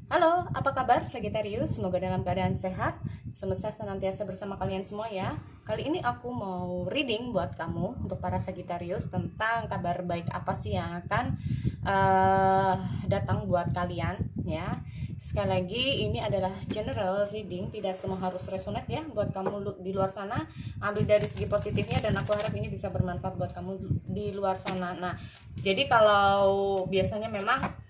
Halo, apa kabar Sagittarius? Semoga dalam keadaan sehat, semesta senantiasa bersama kalian semua ya. Kali ini aku mau reading buat kamu untuk para Sagittarius tentang kabar baik apa sih yang akan datang buat kalian ya. Sekali lagi ini adalah general reading, tidak semua harus resonate ya buat kamu di luar sana. Ambil dari segi positifnya dan aku harap ini bisa bermanfaat buat kamu di luar sana. Nah, jadi kalau biasanya memang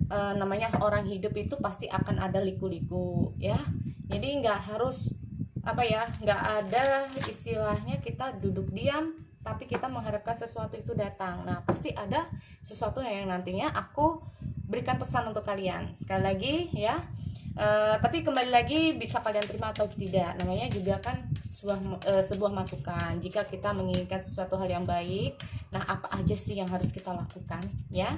namanya orang hidup itu pasti akan ada liku-liku ya, jadi nggak harus nggak ada istilahnya kita duduk diam tapi kita mengharapkan sesuatu itu datang. Nah, pasti ada sesuatu yang nantinya aku berikan pesan untuk kalian sekali lagi ya. Tapi kembali lagi bisa kalian terima atau tidak, namanya juga kan sebuah masukan jika kita menginginkan sesuatu hal yang baik. Nah, apa aja sih yang harus kita lakukan ya?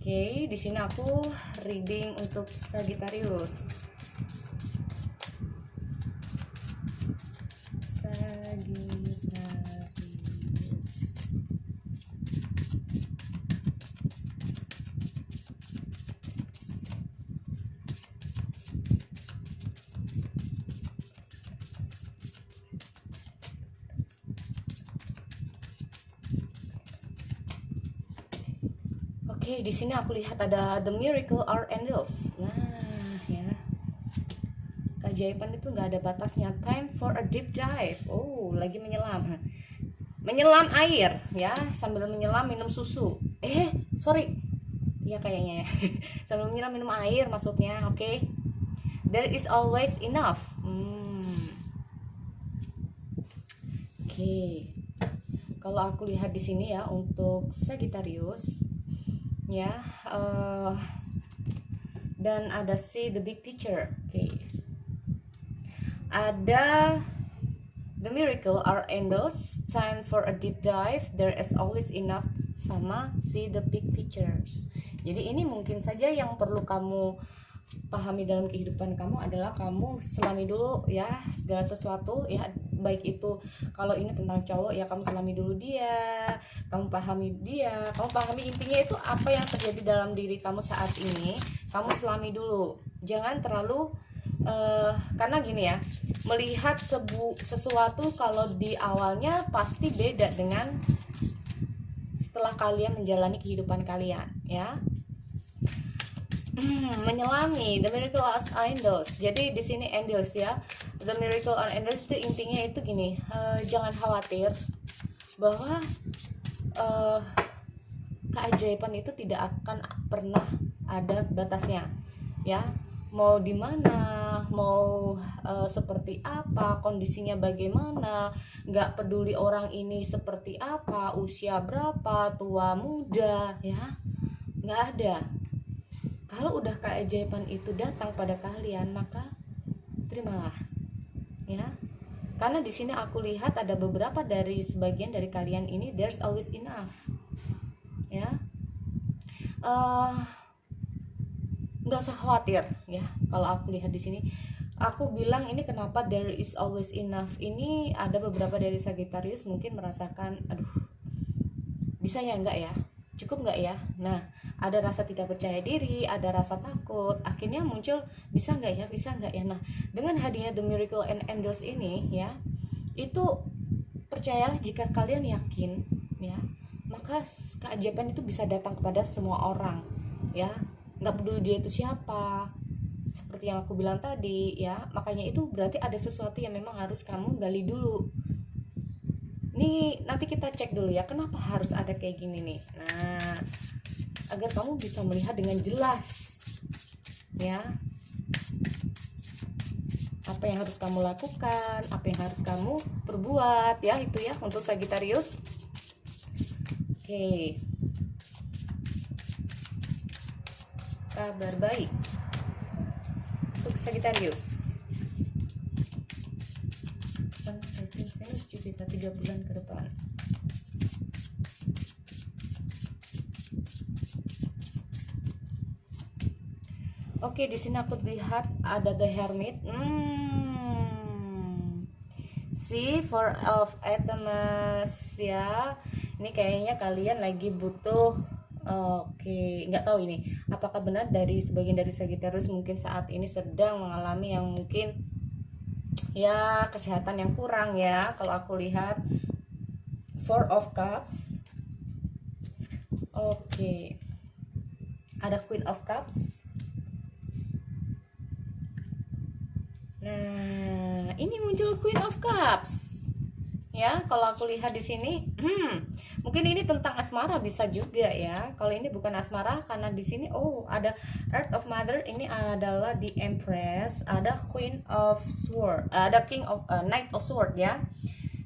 Oke, di sini aku reading untuk Sagittarius. Oke, di sini aku lihat ada The Miracle Are Angels. Nah, ya. Keajaiban itu nggak ada batasnya. Time for a deep dive. Oh, lagi menyelam. Menyelam air, ya. Sambil menyelam minum susu. Sorry. Ya kayaknya ya. Sambil menyelam minum air maksudnya. Oke. There is always enough. Oke. Kalau aku lihat di sini ya untuk Sagittarius ya, dan ada see the big picture. Ada the miracle are angels, time for a deep dive, there is always enough, sama see the big pictures. Jadi ini mungkin saja yang perlu kamu pahami dalam kehidupan kamu adalah kamu selami dulu ya segala sesuatu ya, baik itu kalau ini tentang cowok ya kamu selami dulu dia, kamu pahami dia, kamu pahami intinya itu apa yang terjadi dalam diri kamu saat ini, kamu selami dulu, jangan terlalu karena gini ya, melihat sesuatu kalau di awalnya pasti beda dengan setelah kalian menjalani kehidupan kalian ya. Menyelami the miracle are angels. Jadi di sini angels ya, the miracle are angels itu intinya itu gini, jangan khawatir bahwa keajaiban itu tidak akan pernah ada batasnya ya. Mau di mana, mau seperti apa, kondisinya bagaimana, nggak peduli orang ini seperti apa, usia berapa, tua muda ya, nggak ada. Kalau udah keajaiban itu datang pada kalian, maka terimalah ya. Karena di sini aku lihat ada beberapa dari sebagian dari kalian ini there's always enough ya. Nggak usah khawatir ya. Kalau aku lihat di sini, aku bilang ini kenapa there is always enough. Ini ada beberapa dari Sagittarius mungkin merasakan, aduh, bisa ya enggak ya, cukup enggak ya. Nah, ada rasa tidak percaya diri, ada rasa takut, akhirnya muncul bisa nggak ya, bisa nggak ya. Nah, dengan hadirnya the miracle and angels ini ya, itu percayalah jika kalian yakin ya, maka keajaiban itu bisa datang kepada semua orang ya, nggak peduli dia itu siapa, seperti yang aku bilang tadi ya. Makanya itu berarti ada sesuatu yang memang harus kamu gali dulu. Nih nanti kita cek dulu ya, kenapa harus ada kayak gini nih. Nah, agar kamu bisa melihat dengan jelas ya, apa yang harus kamu lakukan, apa yang harus kamu perbuat ya, itu ya untuk Sagittarius. Oke. Kabar baik untuk Sagittarius. Venus Jupiter 3 bulan ke depan. Oke, di sini aku lihat ada the Hermit. See, Four of Atoms ya. Ini kayaknya kalian lagi butuh Oke, nggak tahu ini apakah benar dari sebagian dari Sagittarius mungkin saat ini sedang mengalami yang mungkin ya kesehatan yang kurang ya. Kalau aku lihat Four of Cups. Oke. Ada Queen of Cups. Nah, ini muncul Queen of Cups. Ya, kalau aku lihat di sini, mungkin ini tentang asmara bisa juga ya. Kalau ini bukan asmara karena di sini ada Earth of Mother, ini adalah the Empress, ada Queen of Sword, ada King of Knight of Sword ya.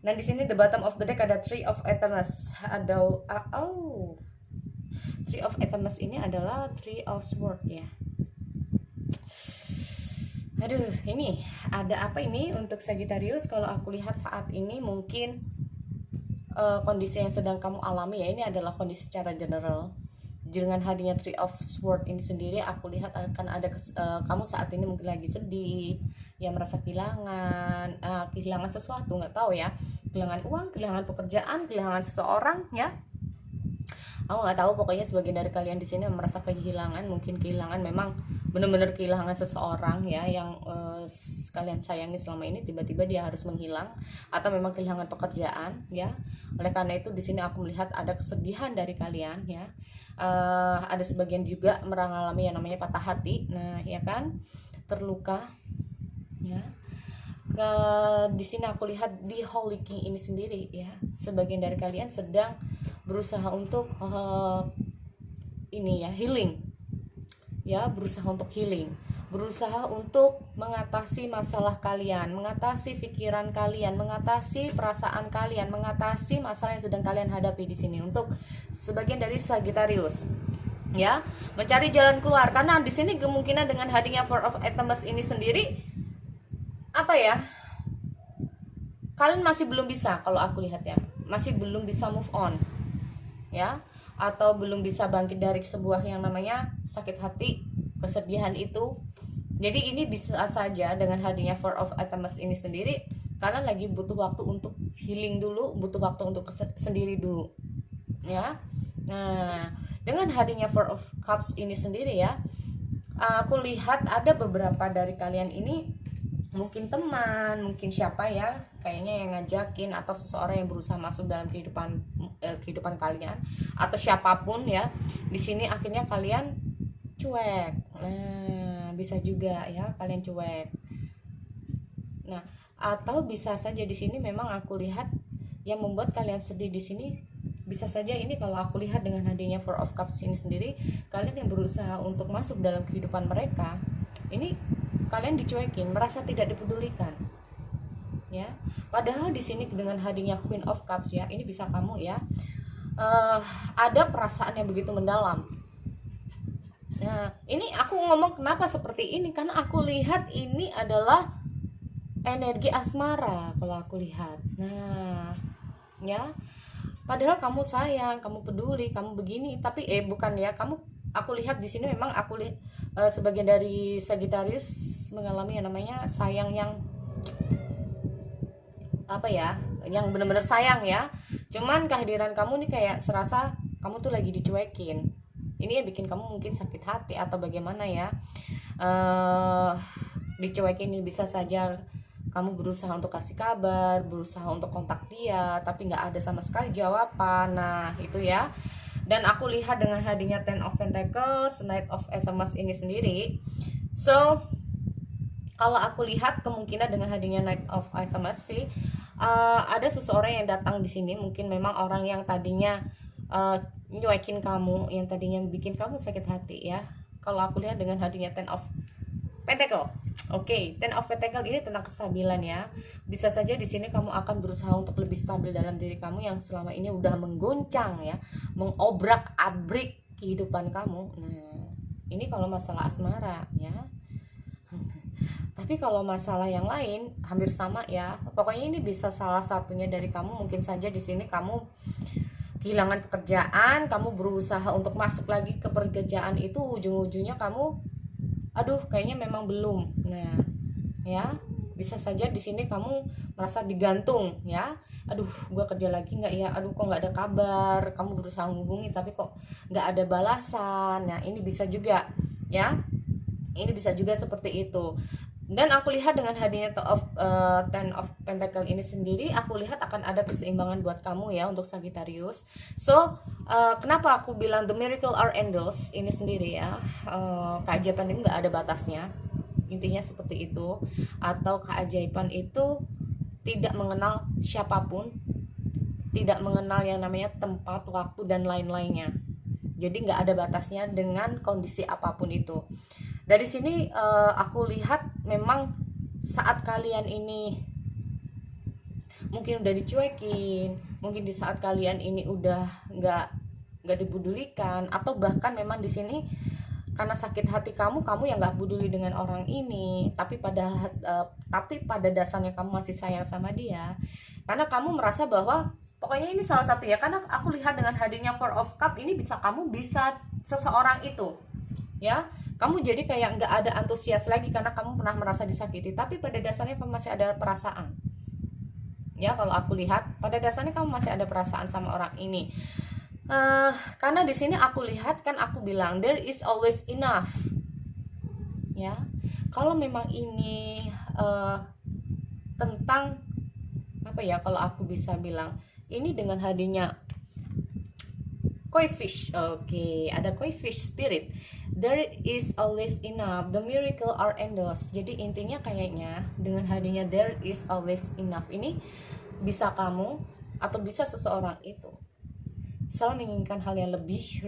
Dan di sini the bottom of the deck ada Three of Athemas. Ada Three of Athemas ini adalah Three of Sword ya. Aduh, ini ada apa ini untuk Sagittarius? Kalau aku lihat saat ini mungkin kondisi yang sedang kamu alami ya, ini adalah kondisi secara general. Dengan hadirnya Three of Sword ini sendiri, aku lihat akan ada kamu saat ini mungkin lagi sedih, ya merasa kehilangan sesuatu, nggak tahu ya, kehilangan uang, kehilangan pekerjaan, kehilangan seseorang ya. Aku nggak tahu, pokoknya sebagian dari kalian di sini merasa kehilangan, mungkin kehilangan memang benar-benar kehilangan seseorang ya yang kalian sayangi selama ini, tiba-tiba dia harus menghilang, atau memang kehilangan pekerjaan ya. Oleh karena itu di sini aku melihat ada kesedihan dari kalian ya. Ada sebagian juga mengalami yang namanya patah hati, nah ya kan, terluka ya. Di sini aku lihat di Holy King ini sendiri ya, sebagian dari kalian sedang berusaha untuk ini ya, healing ya, berusaha untuk healing, berusaha untuk mengatasi masalah kalian, mengatasi pikiran kalian, mengatasi perasaan kalian, mengatasi masalah yang sedang kalian hadapi di sini. Untuk sebagian dari Sagittarius ya, mencari jalan keluar, karena di sini kemungkinan dengan hadirnya Four of Athemas ini sendiri apa ya, kalian masih belum bisa, kalau aku lihat ya, masih belum bisa move on ya, atau belum bisa bangkit dari sebuah yang namanya sakit hati, kesedihan itu. Jadi ini bisa saja dengan hadirnya Four of Athemas ini sendiri, kalian lagi butuh waktu untuk healing dulu, butuh waktu untuk sendiri dulu ya. Nah, dengan hadirnya Four of Cups ini sendiri ya, aku lihat ada beberapa dari kalian ini, mungkin teman, mungkin siapa ya, kayaknya yang ngajakin, atau seseorang yang berusaha masuk dalam kehidupan kalian, atau siapapun ya. Di sini akhirnya kalian cuek. Nah, bisa juga ya kalian cuek. Nah, atau bisa saja di sini memang aku lihat yang membuat kalian sedih di sini, bisa saja ini kalau aku lihat dengan hadirnya Four of Cups ini sendiri, kalian yang berusaha untuk masuk dalam kehidupan mereka, ini kalian dicuekin, merasa tidak dipedulikan ya. Padahal di sini dengan hadirnya Queen of Cups ya, ini bisa kamu ya, ada perasaan yang begitu mendalam. Nah, ini aku ngomong kenapa seperti ini, karena aku lihat ini adalah energi asmara kalau aku lihat. Nah ya, padahal kamu sayang, kamu peduli, kamu begini, tapi bukan ya, aku lihat di sini memang aku lihat sebagian dari Sagittarius mengalami yang namanya sayang yang apa ya, yang benar-benar sayang ya. Cuman kehadiran kamu nih kayak serasa kamu tuh lagi dicuekin. Ini yang bikin kamu mungkin sakit hati atau bagaimana ya. Dicuekin ini bisa saja kamu berusaha untuk kasih kabar, berusaha untuk kontak dia, tapi nggak ada sama sekali jawaban. Nah itu ya. Dan aku lihat dengan hadirnya Ten of Pentacles, Knight of Athemas ini sendiri, so kalau aku lihat kemungkinan dengan hadirnya Knight of Athemas sih, ada seseorang yang datang di sini, mungkin memang orang yang tadinya nyuekin kamu, yang tadinya bikin kamu sakit hati ya. Kalau aku lihat dengan hadirnya Ten of Pentacle. Oke, Ten of Pentacle ini tentang kestabilan ya. Bisa saja di sini kamu akan berusaha untuk lebih stabil dalam diri kamu yang selama ini udah mengguncang ya, mengobrak-abrik kehidupan kamu. Nah, ini kalau masalah asmara ya. Tapi kalau masalah yang lain hampir sama ya. Pokoknya ini bisa salah satunya dari kamu, mungkin saja di sini kamu kehilangan pekerjaan, kamu berusaha untuk masuk lagi ke pekerjaan itu, ujung-ujungnya kamu aduh kayaknya memang belum. Nah ya, Bisa saja di sini kamu merasa digantung ya. Aduh, gua kerja lagi nggak ya? Aduh, kok nggak ada kabar? Kamu berusaha menghubungi tapi kok nggak ada balasan. Nah, ini bisa juga ya. Ini bisa juga seperti itu. Dan aku lihat dengan hadirnya Ten of Pentacle ini sendiri, aku lihat akan ada keseimbangan buat kamu ya untuk Sagittarius. So, kenapa aku bilang the miracle are endless ini sendiri ya, keajaiban ini nggak ada batasnya, intinya seperti itu. Atau keajaiban itu tidak mengenal siapapun, tidak mengenal yang namanya tempat, waktu, dan lain-lainnya. Jadi nggak ada batasnya dengan kondisi apapun itu. Dari sini aku lihat memang saat kalian ini mungkin udah dicuekin, mungkin di saat kalian ini udah nggak dipedulikan, atau bahkan memang di sini karena sakit hati kamu yang nggak peduli dengan orang ini, tapi pada dasarnya kamu masih sayang sama dia, karena kamu merasa bahwa pokoknya ini salah satu ya, karena aku lihat dengan hadirnya Four of Cup ini kamu bisa seseorang itu ya. Kamu jadi kayak nggak ada antusias lagi karena kamu pernah merasa disakiti, tapi pada dasarnya kamu masih ada perasaan ya. Kalau aku lihat pada dasarnya kamu masih ada perasaan sama orang ini, karena di sini aku lihat kan, aku bilang there is always enough ya. Kalau memang ini tentang apa ya, kalau aku bisa bilang ini dengan hadirnya koi fish, oke, ada koi fish spirit, there is always enough, the miracle are endless. Jadi intinya kayaknya dengan hadirnya there is always enough ini bisa kamu atau bisa seseorang itu selalu menginginkan hal yang lebih,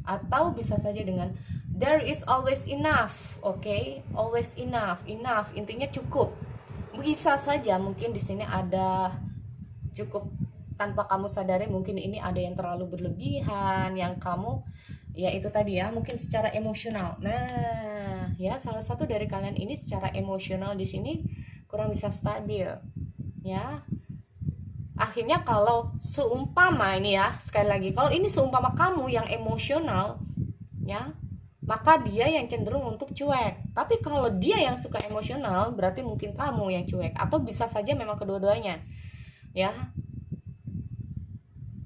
atau bisa saja dengan there is always enough, oke, always enough, intinya cukup. Bisa saja mungkin di sini ada cukup tanpa kamu sadari, mungkin ini ada yang terlalu berlebihan, yang kamu ya itu tadi ya, mungkin secara emosional. Nah ya, salah satu dari kalian ini secara emosional di sini kurang bisa stabil ya. Akhirnya kalau seumpama ini ya, sekali lagi, kalau ini seumpama kamu yang emosional ya, maka dia yang cenderung untuk cuek. Tapi kalau dia yang suka emosional, berarti mungkin kamu yang cuek, atau bisa saja memang kedua-duanya ya.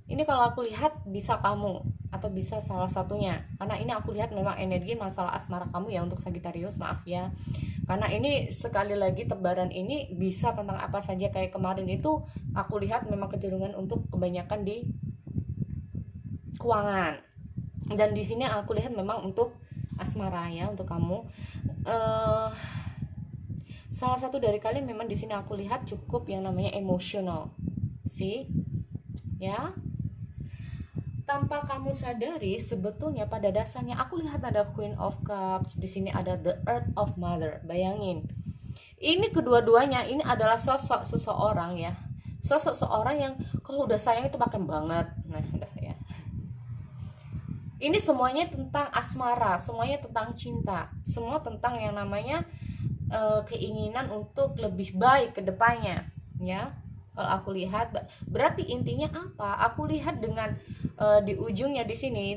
Ini kalau aku lihat bisa kamu atau bisa salah satunya, karena ini aku lihat memang energi masalah asmara kamu ya untuk Sagittarius, maaf ya. Karena ini sekali lagi tebaran ini bisa tentang apa saja, kayak kemarin itu aku lihat memang kecenderungan untuk kebanyakan di keuangan. Dan di sini aku lihat memang untuk asmara ya, untuk kamu. Salah satu dari kalian memang di sini aku lihat cukup yang namanya emosional, sih, ya. Tanpa kamu sadari, sebetulnya pada dasarnya aku lihat ada Queen of Cups, di sini ada the Earth of Mother. Bayangin, ini kedua-duanya ini adalah sosok seseorang ya, sosok seorang yang kalau udah sayang itu makin banget. Nah, udah ya. Ini semuanya tentang asmara, semuanya tentang cinta, semua tentang yang namanya keinginan untuk lebih baik ke depannya, ya. Kalau aku lihat, berarti intinya apa? Aku lihat dengan di ujungnya di sini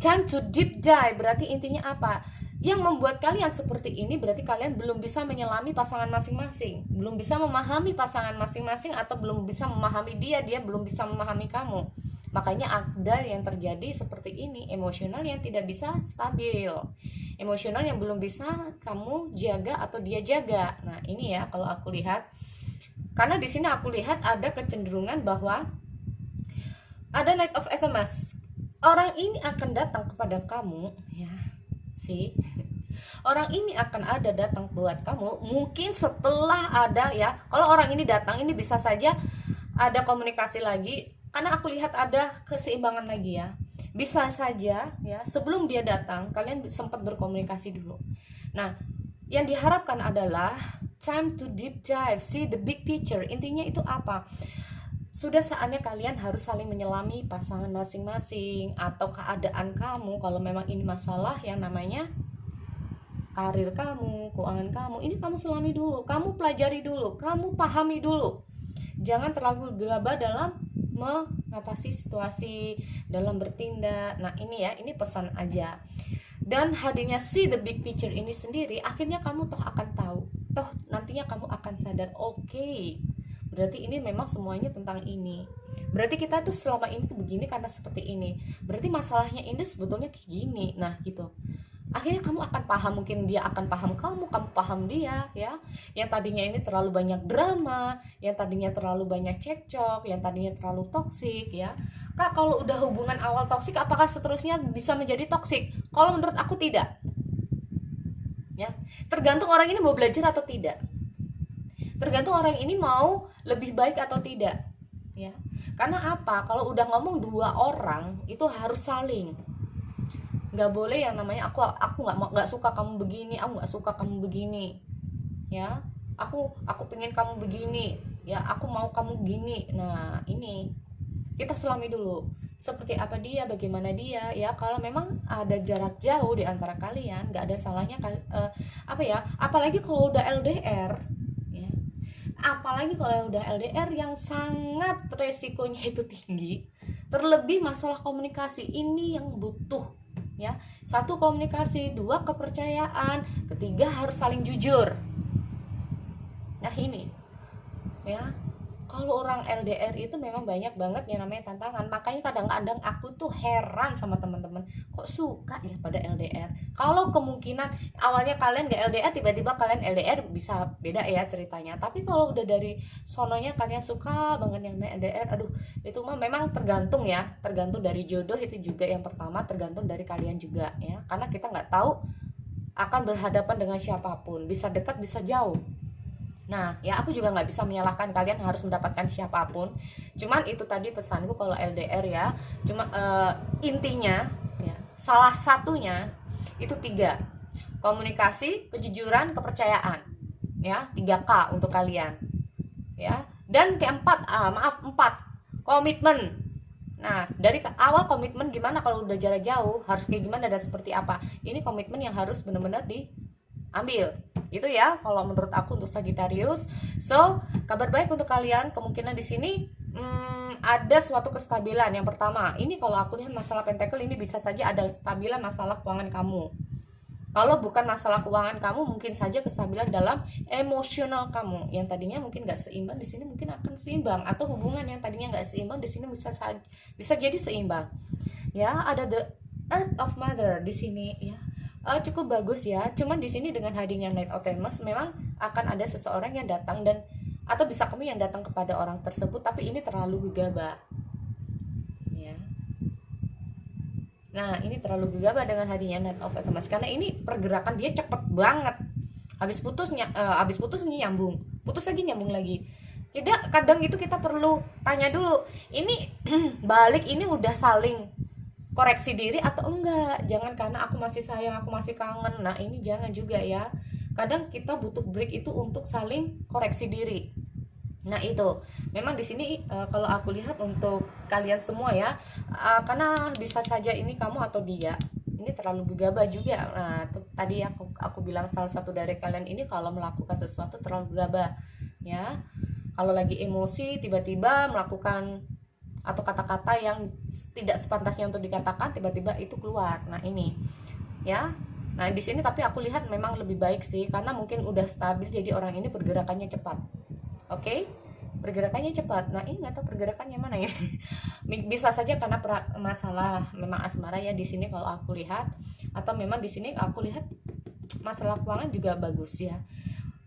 time to deep dive, berarti intinya apa? Yang membuat kalian seperti ini berarti kalian belum bisa menyelami pasangan masing-masing, belum bisa memahami pasangan masing-masing, atau belum bisa memahami dia belum bisa memahami kamu. Makanya ada yang terjadi seperti ini, emosional yang tidak bisa stabil, emosional yang belum bisa kamu jaga atau dia jaga. Nah ini ya kalau aku lihat, karena di sini aku lihat ada kecenderungan bahwa ada Knight of Ethemas. Orang ini akan datang kepada kamu, ya, sih. Orang ini akan ada datang buat kamu. Mungkin setelah ada ya. Kalau orang ini datang, ini bisa saja ada komunikasi lagi. Karena aku lihat ada keseimbangan lagi ya. Bisa saja ya. Sebelum dia datang, kalian sempat berkomunikasi dulu. Nah, yang diharapkan adalah time to deep dive, see the big picture. Intinya itu apa? Sudah saatnya kalian harus saling menyelami pasangan masing-masing atau keadaan kamu. Kalau memang ini masalah yang namanya karir kamu, keuangan kamu, ini kamu selami dulu, kamu pelajari dulu, kamu pahami dulu. Jangan terlalu gegabah dalam mengatasi situasi, dalam bertindak. Nah ini ya, ini pesan aja. dan hadirnya see the big picture ini sendiri, akhirnya kamu toh akan tahu, toh nantinya kamu akan sadar, oke, berarti ini memang semuanya tentang ini, berarti kita tuh selama ini tuh begini karena seperti ini, berarti masalahnya ini sebetulnya kayak gini. Nah gitu, akhirnya kamu akan paham, mungkin dia akan paham kamu paham dia, ya. Yang tadinya ini terlalu banyak drama, yang tadinya terlalu banyak cekcok, yang tadinya terlalu toksik, ya. Kak, kalau udah hubungan awal toksik, apakah seterusnya bisa menjadi toksik? Kalau menurut aku tidak, ya. Tergantung orang ini mau belajar atau tidak, tergantung orang ini mau lebih baik atau tidak, ya. Karena apa? Kalau udah ngomong dua orang itu harus saling, nggak boleh yang namanya aku nggak suka kamu begini, aku nggak suka kamu begini, ya, aku pengen kamu begini, ya, aku mau kamu gini. Nah ini kita selami dulu seperti apa dia, bagaimana dia, ya. Kalau memang ada jarak jauh di antara kalian, nggak ada salahnya apalagi kalau udah LDR, ya, apalagi kalau udah LDR yang sangat resikonya itu tinggi, terlebih masalah komunikasi ini yang butuh, ya. Satu, komunikasi, dua, kepercayaan, ketiga harus saling jujur. Nah ini, ya, kalau orang LDR itu memang banyak banget yang namanya tantangan. Makanya kadang-kadang aku tuh heran sama teman-teman, kok suka ya pada LDR. Kalau kemungkinan awalnya kalian gak LDR, tiba-tiba kalian LDR, bisa beda ya ceritanya. Tapi kalau udah dari sononya kalian suka banget yang namanya LDR, aduh, itu mah memang tergantung, ya, tergantung dari jodoh. Itu juga yang pertama, tergantung dari kalian juga, ya. Karena kita nggak tahu akan berhadapan dengan siapapun, bisa dekat bisa jauh. Nah, ya, aku juga nggak bisa menyalahkan kalian harus mendapatkan siapapun. Cuman itu tadi pesanku kalau LDR, ya. Cuma intinya, ya, salah satunya itu 3: komunikasi, kejujuran, kepercayaan, ya. 3K untuk kalian, ya. Dan keempat, 4, komitmen. Nah, dari awal komitmen gimana kalau udah jarak jauh, harus kayak gimana dan seperti apa. Ini komitmen yang harus benar-benar diambil. Itu ya kalau menurut aku untuk Sagittarius. So, kabar baik untuk kalian, kemungkinan di sini ada suatu kestabilan. Yang pertama, ini kalau aku lihat masalah Pentacle ini bisa saja ada kestabilan masalah keuangan kamu. Kalau bukan masalah keuangan kamu, mungkin saja kestabilan dalam emosional kamu. Yang tadinya mungkin nggak seimbang, di sini mungkin akan seimbang. Atau hubungan yang tadinya nggak seimbang, di sini bisa jadi seimbang. Ya, ada the Earth of Mother di sini, ya. Cukup bagus, ya. Cuman di sini dengan hadirnya Knight of Pentacles memang akan ada seseorang yang datang, dan atau bisa kamu yang datang kepada orang tersebut, tapi ini terlalu gegabah, ya. Nah, ini terlalu gegabah dengan hadirnya Knight of Pentacles karena ini pergerakan dia cepet banget. Habis putus ini nyambung, putus lagi nyambung lagi. Tidak, kadang itu kita perlu tanya dulu, ini balik ini udah saling koreksi diri atau enggak. Jangan karena aku masih sayang, aku masih kangen. Nah, ini jangan juga, ya. Kadang kita butuh break itu untuk saling koreksi diri. Nah, itu memang di sini kalau aku lihat untuk kalian semua, ya, karena bisa saja ini kamu atau dia ini terlalu gegabah juga. Nah, tadi aku bilang salah satu dari kalian ini kalau melakukan sesuatu terlalu gegabah, ya. Kalau lagi emosi tiba-tiba melakukan atau kata-kata yang tidak sepantasnya untuk dikatakan, tiba-tiba itu keluar. Nah, ini, ya. Nah, di sini tapi aku lihat memang lebih baik sih, karena mungkin udah stabil, jadi orang ini pergerakannya cepat. Oke? Pergerakannya cepat. Nah, ini nggak tahu pergerakannya mana, ya. Bisa saja karena masalah memang asmara, ya, di sini kalau aku lihat, atau memang di sini aku lihat masalah keuangan juga bagus, ya.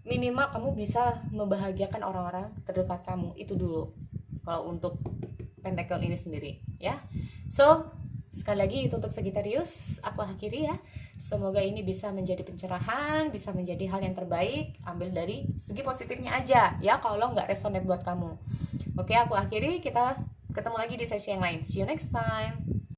Minimal kamu bisa membahagiakan orang-orang terdekat kamu, itu dulu kalau untuk Pentacle ini sendiri, ya. So, sekali lagi itu untuk Sagittarius aku akhiri, ya. Semoga ini bisa menjadi pencerahan, bisa menjadi hal yang terbaik. Ambil dari segi positifnya aja, ya, kalau nggak resonate buat kamu. Oke, aku akhiri, kita ketemu lagi di sesi yang lain. See you next time.